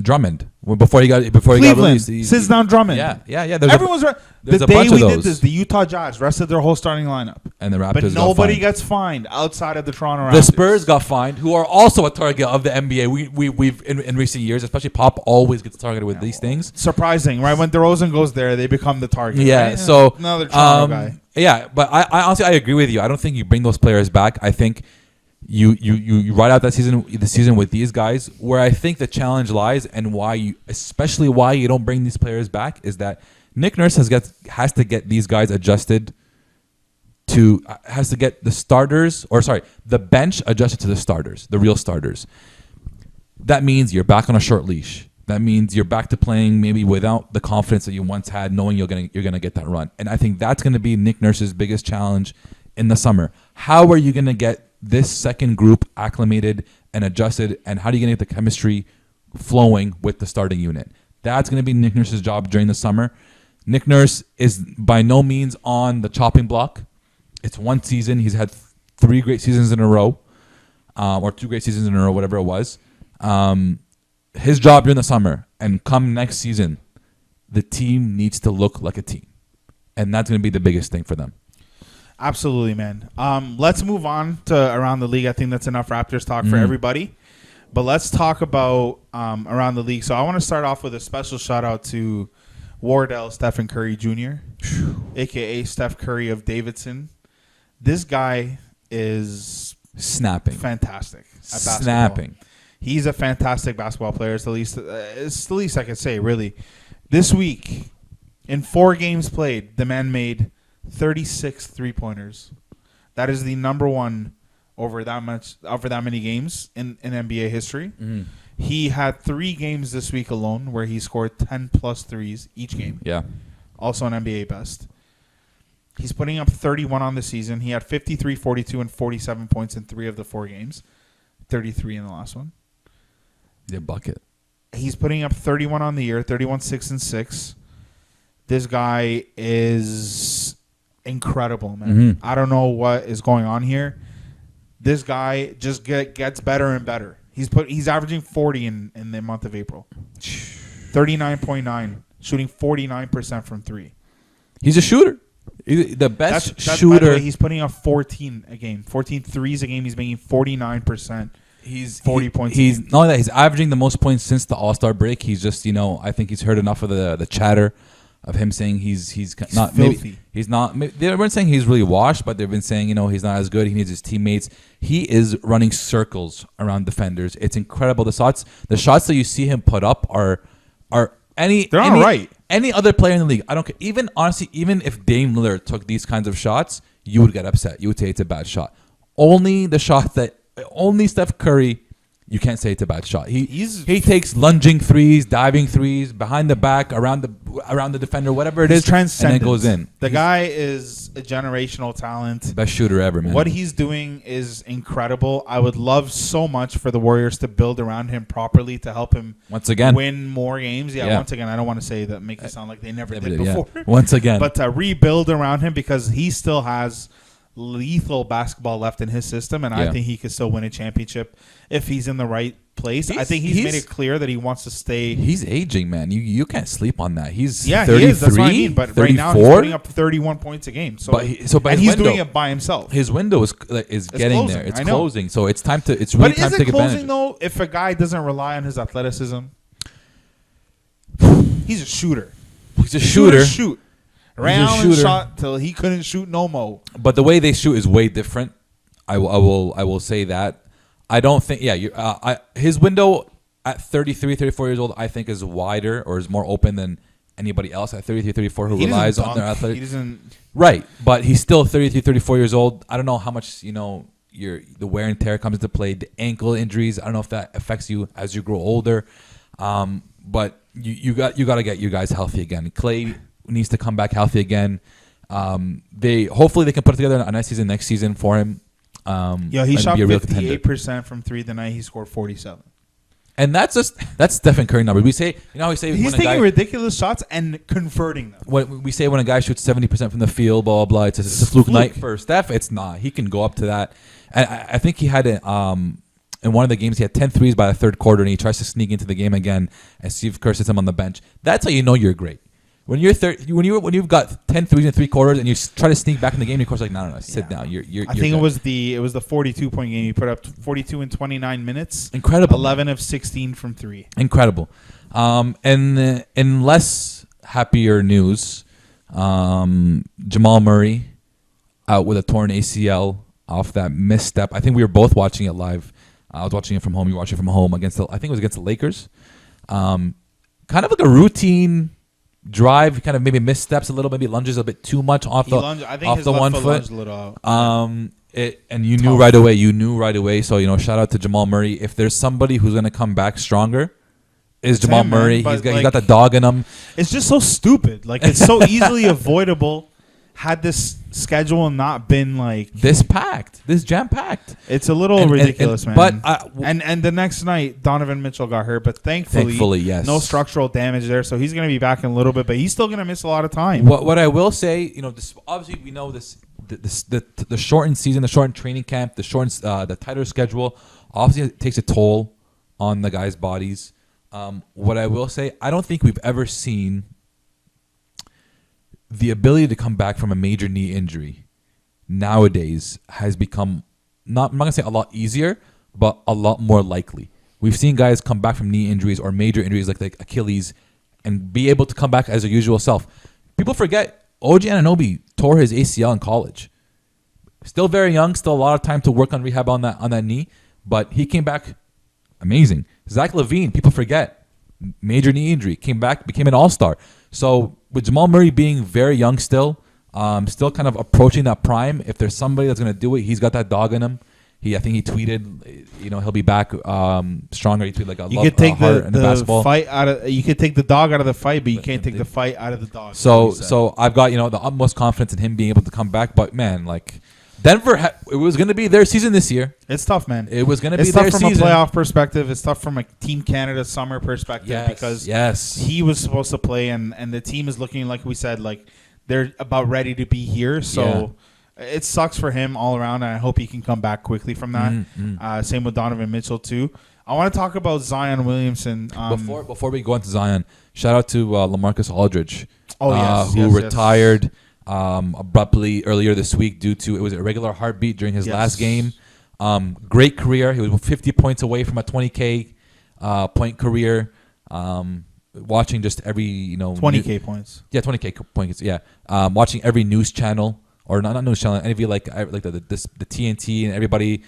Drummond. Before he got Cleveland released, sits down Drummond. Yeah. Everyone's right. There's the a day bunch we of did those. this, the Utah Jazz rested their whole starting lineup, and the Raptors. But nobody got gets fined outside of the Toronto Raptors. The Spurs got fined, who are also a target of the NBA. We've in recent years, especially Pop, always gets targeted with these things. Surprising, right? When DeRozan goes there, they become the target. Yeah. Right? So another Toronto guy. Yeah, but I honestly I agree with you. I don't think you bring those players back. I think you ride out the season with these guys. Where I think the challenge lies, and why you don't bring these players back, is that Nick Nurse has to get these guys adjusted to has to get the bench adjusted to the starters, the real starters. That means you're back on a short leash. That means you're back to playing maybe without the confidence that you once had, knowing you're gonna get that run. And I think that's gonna be Nick Nurse's biggest challenge in the summer. How are you gonna get this second group acclimated and adjusted, and how are you gonna get the chemistry flowing with the starting unit? That's gonna be Nick Nurse's job during the summer. Nick Nurse is by no means on the chopping block. It's one season. He's had 3 great seasons in a row, or 2 great seasons in a row, whatever it was. His job during the summer, and come next season, the team needs to look like a team. And that's going to be the biggest thing for them. Absolutely, man. Let's move on to around the league. I think that's enough Raptors talk for everybody. But let's talk about around the league. So I want to start off with a special shout out to Wardell Stephen Curry Jr., a.k.a. Steph Curry of Davidson. This guy is snapping, fantastic at basketball. Snapping. He's a fantastic basketball player. It's the least I could say, really. This week, in 4 games played, the man made 36 3-pointers. That is the number one over that many games in NBA history. Mm-hmm. He had 3 games this week alone where he scored 10 plus threes each game. Yeah. Also an NBA best. He's putting up 31 on the season. He had 53, 42, and 47 points in 3 of the 4 games. 33 in the last one. Yeah, bucket. He's putting up 31 on the year, 31, 6, and 6. This guy is incredible, man. Mm-hmm. I don't know what is going on here. This guy just gets better and better. He's averaging 40 in the month of April. 39.9, shooting 49% from 3. He's a shooter. The best By shooter. the way, he's putting up 14 a game, 14 threes a game. He's making 49%. He's 40 points. He's not only that, he's averaging the most points since the All-Star break. He's just, I think he's heard enough of the chatter of him saying he's not filthy. maybe he's not. They weren't saying he's really washed, but they've been saying he's not as good. He needs his teammates. He is running circles around defenders. It's incredible. The shots that you see him put up are any other player in the league. I don't care. Even honestly, even if Dame Lillard took these kinds of shots, you would get upset. You would say it's a bad shot. Only Steph Curry, you can't say it's a bad shot. He takes lunging threes, diving threes, behind the back, around the defender, whatever it is, and it goes in. The guy is a generational talent. Best shooter ever, man. What he's doing is incredible. I would love so much for the Warriors to build around him properly to help him once again win more games. Once again, I don't want to say that, make it sound like they never did before. Yeah. Once again. But to rebuild around him because he still has lethal basketball left in his system, and I think he could still win a championship if he's in the right place. I think he's made it clear that he wants to stay. He's aging, man. You can't sleep on that. He's 33, he is. That's what I mean. But 34? Right now he's putting up 31 points a game. So and he's doing it by himself. His window is getting closing. there. It's closing. So it's time to. It's really time to take advantage. But is it closing though? If a guy doesn't rely on his athleticism, he's a shooter. He's a shooter. Shoot. Ran and shot till he couldn't shoot no more. But the way they shoot is way different. I will say that. I don't think. His window at 33, 34 years old, I think, is wider or is more open than anybody else at 33, 34 who relies on their athletic. He doesn't. Right, but he's still 33, 34 years old. I don't know how much the wear and tear comes into play. The ankle injuries. I don't know if that affects you as you grow older. But you got to get you guys healthy again. Clay needs to come back healthy again. Hopefully they can put together a nice season next season for him. He shot 58% from three tonight. He scored 47. And that's Stephen Curry number. We say he's taking ridiculous shots and converting them. When we say when a guy shoots 70% from the field, blah blah blah, it's a fluke night for Steph. It's not. He can go up to that. And I think he had in one of the games he had 10 threes by the third quarter, and he tries to sneak into the game again. And Steve Kerr sits him on the bench. That's how you know you're great. When you've got 10 threes in 3 quarters and you try to sneak back in the game, of course, like no, sit down. I think it was the 42-point game. He put up 42 in 29 minutes. Incredible. 11 of 16 from 3. Incredible. And in less happier news, Jamal Murray out with a torn ACL off that misstep. I think we were both watching it live. I was watching it from home. You were watching it from home I think it was against the Lakers. Kind of like a routine drive, kind of maybe missteps a little, maybe lunges a bit too much off the 1 foot. And you knew right away. So shout out to Jamal Murray. If there's somebody who's going to come back stronger, is Jamal Murray. He's got the dog in him. It's just so stupid. Like it's so easily avoidable. Had this schedule not been like this jam packed, it's a little ridiculous, man. But and the next night, Donovan Mitchell got hurt, but thankfully, yes, no structural damage there, so he's going to be back in a little bit, but he's still going to miss a lot of time. What I will say, obviously we know the shortened season, the shortened training camp, the tighter schedule, obviously it takes a toll on the guys' bodies. What I will say, I don't think we've ever seen the ability to come back from a major knee injury nowadays has become I'm not going to say a lot easier, but a lot more likely. We've seen guys come back from knee injuries or major injuries like Achilles and be able to come back as their usual self. People forget OG Anunoby tore his ACL in college. Still very young, still a lot of time to work on rehab on that knee, but he came back amazing. Zach LaVine, people forget, major knee injury, came back, became an all-star. So with Jamal Murray being very young still kind of approaching that prime, if there's somebody that's going to do it, he's got that dog in him. I think he tweeted, he'll be back stronger. He tweeted like you could take the basketball fight out of. You could take the dog out of the fight, but you can't take the fight out of the dog. So I've got the utmost confidence in him being able to come back. But man, like Denver, it was going to be their season this year. It's tough, man. It was going to be their season. It's tough from a playoff perspective. It's tough from a Team Canada summer perspective because he was supposed to play, and the team is looking like we said, like they're about ready to be here. So it sucks for him all around, and I hope he can come back quickly from that. Same with Donovan Mitchell too. I want to talk about Zion Williamson. Before we go into Zion, shout out to LaMarcus Aldridge, who retired. abruptly earlier this week due to it was a irregular heartbeat during his Yes. last game. Great career. He was 50 points away from a 20K point career. Watching just every 20K points. Yeah, 20K points. Yeah, watching every news channel or not news channel, any of you like the TNT and everybody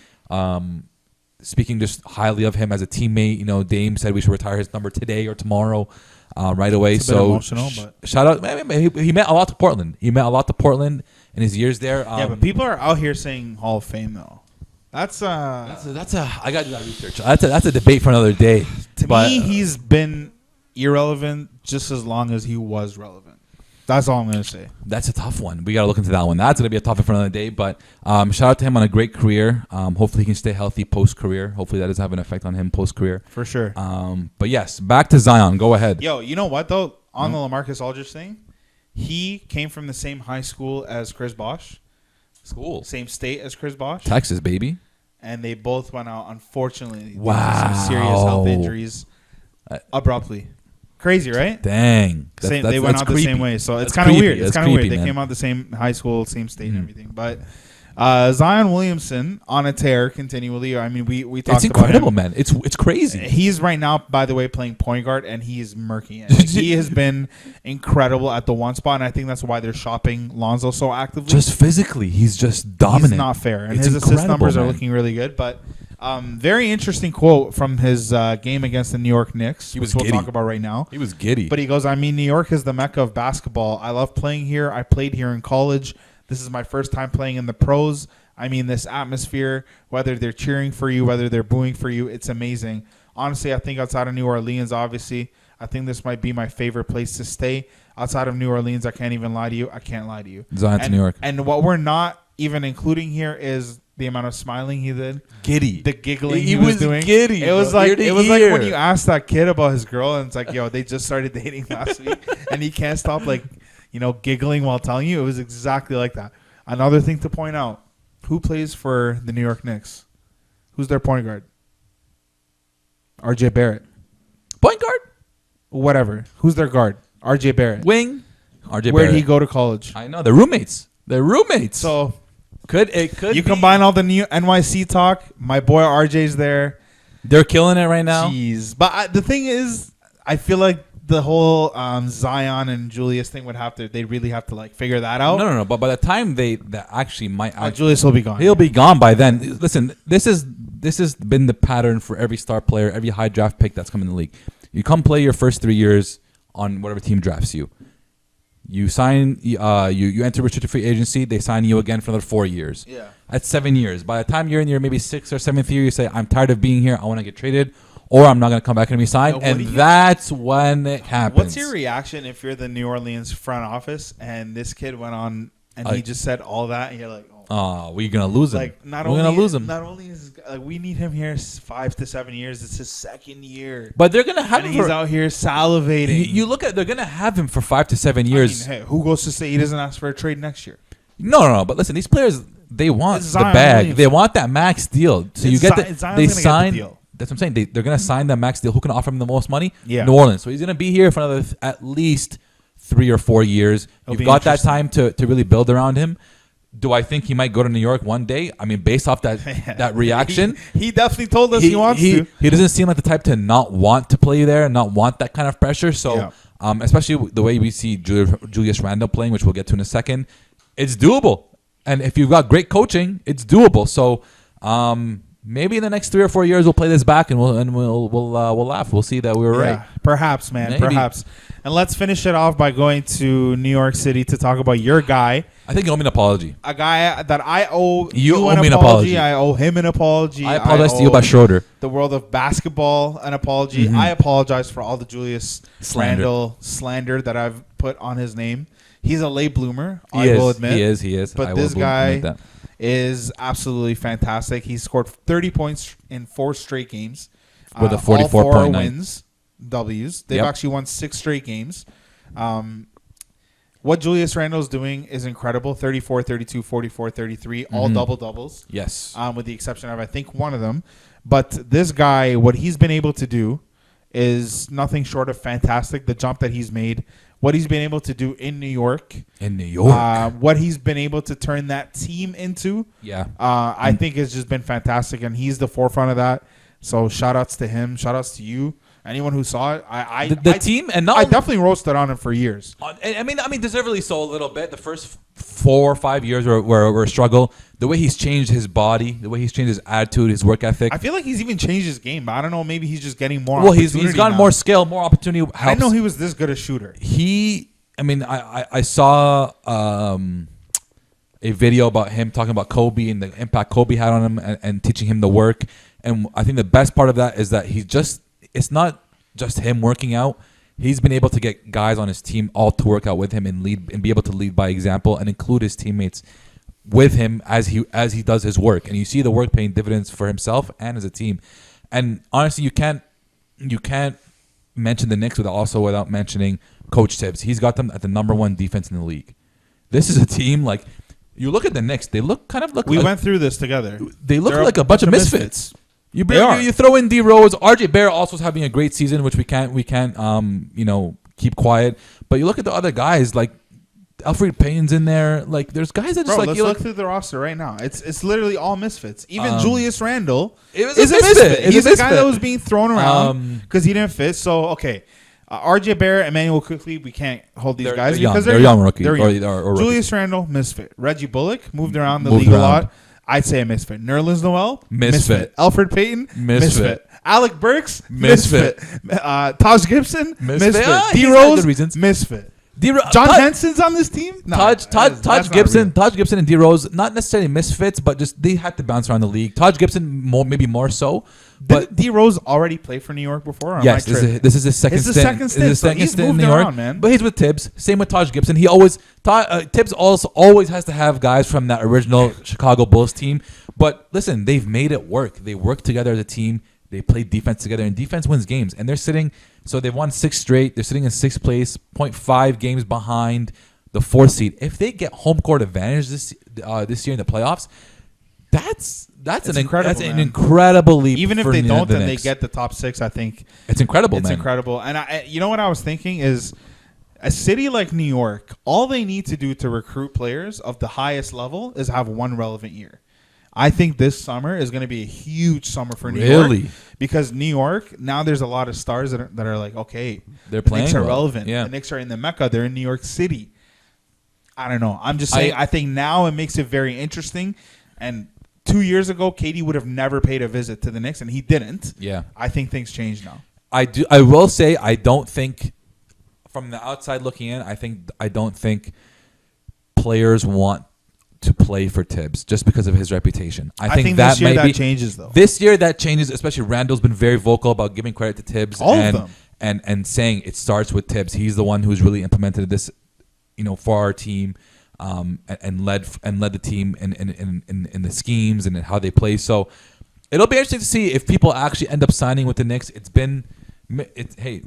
speaking just highly of him as a teammate. Dame said we should retire his number today or tomorrow, right away. It's a bit emotional, but shout out. He meant a lot to Portland. He meant a lot to Portland in his years there. yeah, but people are out here saying Hall of Fame though. That's I gotta do that research. That's a debate for another day. To me, he's been irrelevant just as long as he was relevant. That's all I'm gonna say. That's a tough one. We got to look into that one. That's going to be a tough one for another day. But shout out to him on a great career. Hopefully he can stay healthy post-career. Hopefully that doesn't have an effect on him post-career. For sure. But yes, back to Zion. Go ahead. Yo, you know what, though? On the LaMarcus Aldridge thing, he came from the same high school as Chris Bosh. School. Same state as Chris Bosh. Texas, baby. And they both went out, unfortunately, due to Wow. some serious health injuries abruptly. Crazy, right? Dang. They went out creepy. the same way, so it's That's kind of creepy. weird. It's That's kind of weird. creepy, They man. came out the same high school, same state, and everything. But Zion Williamson on a tear continually. I mean, we talked It's incredible, about him. man. It's crazy. He's right now, by the way, playing point guard, and he is murking it. Like, he has been incredible at the one spot, and I think that's why they're shopping Lonzo so actively. Just physically, he's just dominant. He's not fair, and It's his assist incredible, numbers are man. looking really good. But very interesting quote from his game against the New York Knicks, He was which we'll giddy. talk about right now. He was giddy. But he goes, I mean, New York is the mecca of basketball. I love playing here. I played here in college. This is my first time playing in the pros. I mean, this atmosphere, whether they're cheering for you, whether they're booing for you, it's amazing. Honestly, I think outside of New Orleans, obviously, I think this might be my favorite place to stay. Outside of New Orleans, I can't even lie to you. I can't lie to you. Zion to New York. And what we're not even including here is the amount of smiling he did. Giddy. The giggling He he was was doing. giddy, It was bro. like Ear to like ear. when you ask that kid about his girl and it's like, yo, they just started dating last week and he can't stop giggling while telling you. It was exactly like that. Another thing to point out, who plays for the New York Knicks? Who's their point guard? RJ Barrett. Point guard? Whatever. Who's their guard? RJ Barrett. Wing? RJ Where did Barrett. he go to college? I know. They're roommates. So Could you be. combine all the new NYC talk. My boy RJ's there. They're killing it right now. Jeez. But the thing is, I feel like the whole Zion and Julius thing they'd really have to figure that out. No. But by the time that actually might, Julius will be gone. he'll be gone by then. Listen, this has been the pattern for every star player, every high draft pick that's come in the league. You come play your first 3 years on whatever team drafts you. You sign, you enter restricted free agency. They sign you again for another 4 years. Yeah. That's 7 years. By the time you're in your maybe 6th or 7th year, you say, I'm tired of being here. I want to get traded, or I'm not going to come back and resign. Yo, And that's when it happens. What's your reaction if you're the New Orleans front office and this kid went on and he just said all that and you're like, Oh, we're going to lose him. We're going to lose him. Not only is we need him here 5 to 7 years. It's his second year. But they're going to have And him he's for, out here salivating. you look at, they're going to have him for 5 to 7 years. I mean, hey, who goes to say he doesn't ask for a trade next year? No. But listen, these players, they want It's the Zion bag. Williamson. They want that max deal. So you It's get Zion's the, gonna they get the sign. deal. That's what I'm saying. They're going to sign that max deal. Who can offer him the most money? Yeah. New Orleans. So he's going to be here for another at least 3 or 4 years. It'll You've be got that interesting. time to really build around him. Do I think he might go to New York one day? I mean, based off that that reaction, he definitely told us he wants to. He doesn't seem like the type to not want to play there and not want that kind of pressure. So, especially the way we see Julius Randle playing, which we'll get to in a second, it's doable. And if you've got great coaching, it's doable. So, maybe in the next 3 or 4 years we'll play this back and we'll laugh. We'll see that we were right. Perhaps, man. Maybe. Perhaps. And let's finish it off by going to New York City to talk about your guy. I think you owe me an apology. A guy that I owe You owe me an apology. I owe him an apology. I apologize to owe you about Schroeder. the world of basketball an apology. I apologize for all the Julius Randle slander that I've put on his name. He's a late bloomer, I will admit. He is. But this guy is absolutely fantastic. He scored 30 points in 4 straight games. With a all 4 44.9. wins, W's. They've Yep. actually won 6 straight games. What Julius Randle is doing is incredible. 34, 32, 44, 33, all double-doubles. Yes. With the exception of, I think, one of them. But this guy, what he's been able to do is nothing short of fantastic. The jump that he's made what he's been able to do in New York. What he's been able to turn that team into. Yeah. I think it's just been fantastic, and he's the forefront of that. So shout outs to him. Shout outs to you. Anyone who saw it, I definitely roasted on him for years. I mean, deservedly so a little bit. The first 4 or 5 years were a struggle. The way he's changed his body, the way he's changed his attitude, his work ethic. I feel like he's even changed his game, but I don't know. Maybe he's just getting more. Well, he's gotten more skill, more opportunity. Helps. I didn't know he was this good a shooter. I saw a video about him talking about Kobe and the impact Kobe had on him and teaching him the work. And I think the best part of that is that it's not just him working out. He's been able to get guys on his team all to work out with him and lead and be able to lead by example and include his teammates with him as he does his work. And you see the work paying dividends for himself and as a team. And honestly, you can't mention the Knicks without mentioning Coach Tibbs. He's got them at the number 1 defense in the league. This is a team like you look at the Knicks. They look We went through this together. They look like a bunch of misfits. You throw in D Rose. RJ Barrett also is having a great season, which we can't keep quiet. But you look at the other guys like Elfrid Payton's in there. Like there's guys that just let's look through the roster right now. It's literally all misfits. Even Julius Randle is a misfit. He's a guy that was being thrown around because he didn't fit. So okay. RJ Barrett, Emmanuel Quickly, we can't hold these guys because they're young rookies. They're young. Or Julius Randle, misfit. Reggie Bullock moved around the league a lot. I'd say a misfit. Nerlens Noel, misfit. Elfrid Payton, misfit. Alec Burks, misfit. Taj Gibson, misfit. D Rose, misfit. John Henson's on this team. Taj Gibson and D Rose, not necessarily misfits, but just they had to bounce around the league. Taj Gibson maybe more so. But D Rose already played for New York before. Yes, this is his second stint. He's in moved New York, around, man. But he's with Tibbs. Same with Taj Gibson. Tibbs also always has to have guys from that original Chicago Bulls team. But listen, they've made it work. They work together as a team. They play defense together, and defense wins games. And they're sitting. So they've won 6 straight. They're sitting in 6th place, 0.5 games behind the 4th seed. If they get home court advantage this year in the playoffs, that's an incredible leap. Even if they don't, then they get the top 6. I think it's incredible. It's incredible. And you know what I was thinking is, a city like New York, all they need to do to recruit players of the highest level is have one relevant year. I think this summer is going to be a huge summer for New York. Because New York, now there's a lot of stars that are like, okay, they're playing Knicks are well. relevant. Yeah. The Knicks are in the Mecca. They're in New York City. I don't know. I'm just saying, I think now it makes it very interesting. And 2 years ago, KD would have never paid a visit to the Knicks, and he didn't. Yeah. I think things change now. I will say, I don't think, from the outside looking in, I don't think players want to play for Tibbs just because of his reputation. I think that this year that changes, though. This year that changes, especially Randall's been very vocal about giving credit to Tibbs. All of them. And saying it starts with Tibbs. He's the one who's really implemented this, for our team, and led the team in the schemes and how they play. So it'll be interesting to see if people actually end up signing with the Knicks. Hey,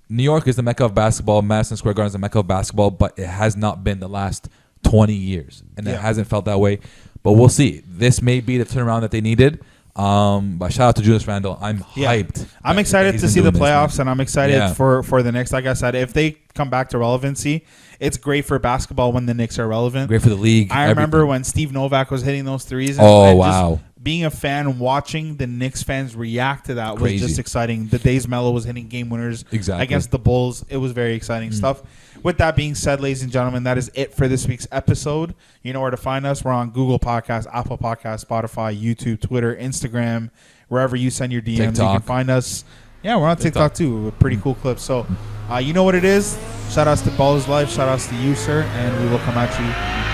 New York is the Mecca of basketball. Madison Square Garden is the Mecca of basketball, but it has not been the last 20 years, and it hasn't felt that way. But we'll see. This may be the turnaround that they needed. But shout out to Julius Randle. I'm hyped. I'm excited to see the playoffs, and I'm excited for the Knicks. Like I said, if they come back to relevancy, it's great for basketball when the Knicks are relevant. Great for the league. I remember when Steve Novak was hitting those threes. Wow. Being a fan, watching the Knicks fans react to that was just exciting. The days Melo was hitting game winners against the Bulls. It was very exciting stuff. With that being said, ladies and gentlemen, that is it for this week's episode. You know where to find us. We're on Google Podcasts, Apple Podcasts, Spotify, YouTube, Twitter, Instagram, wherever you send your DMs. TikTok. You can find us. Yeah, we're on TikTok too. With pretty cool clips. So you know what it is. Shout outs to Ball's Life. Shout outs to you, sir. And we will come at you